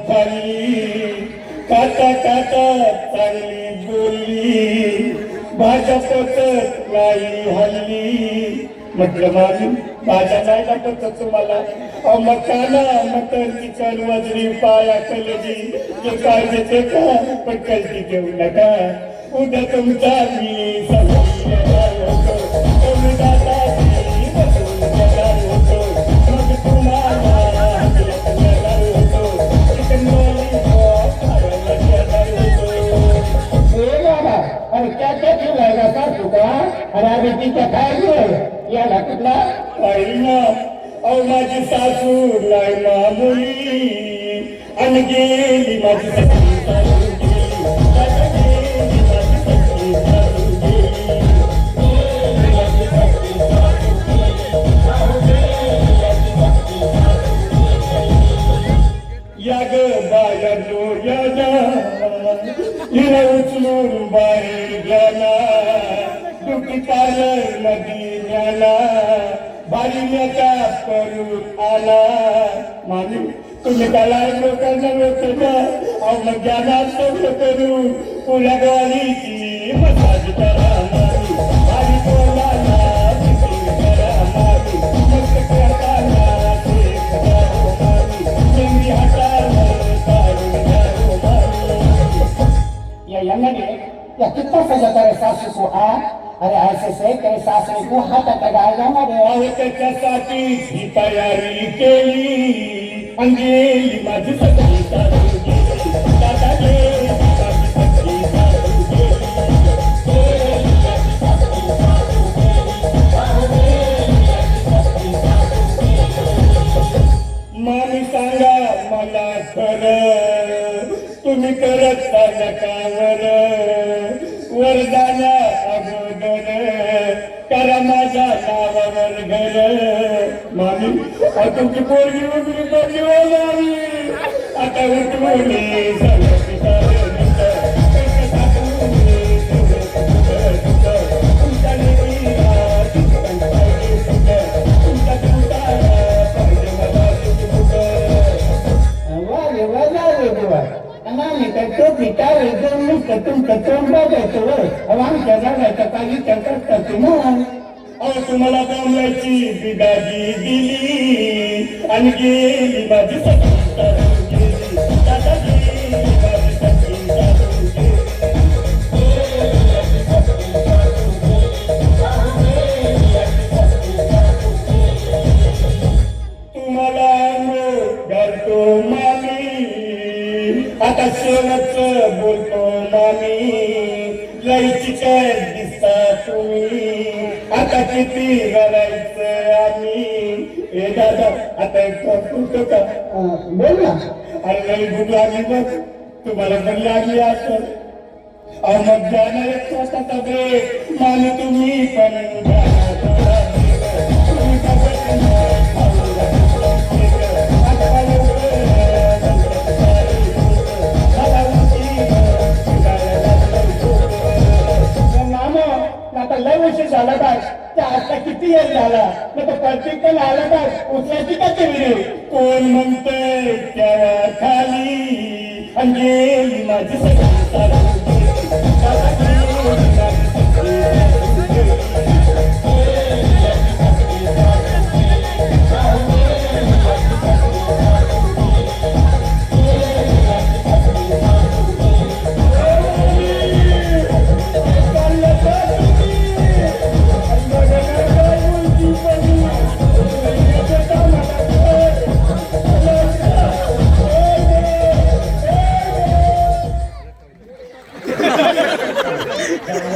खाल्ली काटा काटा चांगली बोलली भाज्या पचत नाही हल्ली म्हटलं मामी भाज्या नाही ना पचत तुम्हाला मकाना मटन चिकन वजरी पाया कलजी जे पाहिजे ते का पण कलती घेऊ नका उद्या तुमचा मी सगळी होतो मग तुम्हाला अरे क्या क्या खिलाएगा सासू का अरे अभी तिच्या खायचं याला कुठला ना अहो माझी सासू नाही मामुली आणि गेली माझी सखी सासू या ग बाया डोळ्याला हिला उचलून बाहेर गेला डुकी पार्लर मध्ये गेला बारीच्या करून आला मामी तुम्ही त्याला लोकांना होतं का अहो मग ज्ञानात सौख्य करून पुऱ्या गाडीची मसाज करा मामी बारी बोलाला करा मामी मस्त करताना मामी हाताला या कितना सजाता है सासू को अरे ऐसे से तेरे सासरे को हाथ लगाएगा ना रे त्याच्यासाठी ही तयारी केली अंगेली माझी सगळी सासू गेली दादा गेली माझी सगळी सासू मामी सांगा मला खरं तुम्ही करत नकावर वरदाना अगोदर करा माझ्या नावावर घर मामी तुमची पोरगी वगैरे पोरगी मामी आता उठवली तुम्हाला कमलाची बिदागी दिली आणि गेली माझी तुम्हाला घालतो मामी आता शेवटचं बोलतो मामी लईची काय दिसता तुम्ही आता किती घालायचं आम्ही हे दादा आता एक बोलतो का बोल ना अरे लई भूक लागली बघ तुम्हाला पण लागली असं मग जाणार एक स्वतःचा ब्रेक मामी तुम्ही पण लय वर्ष झाला काय त्या आता किती वेळ झाला मग तो प्रत्येक पण आला काय उचलायची का ते कोण म्हणतंय त्या खाली अंगेली माझी सगळी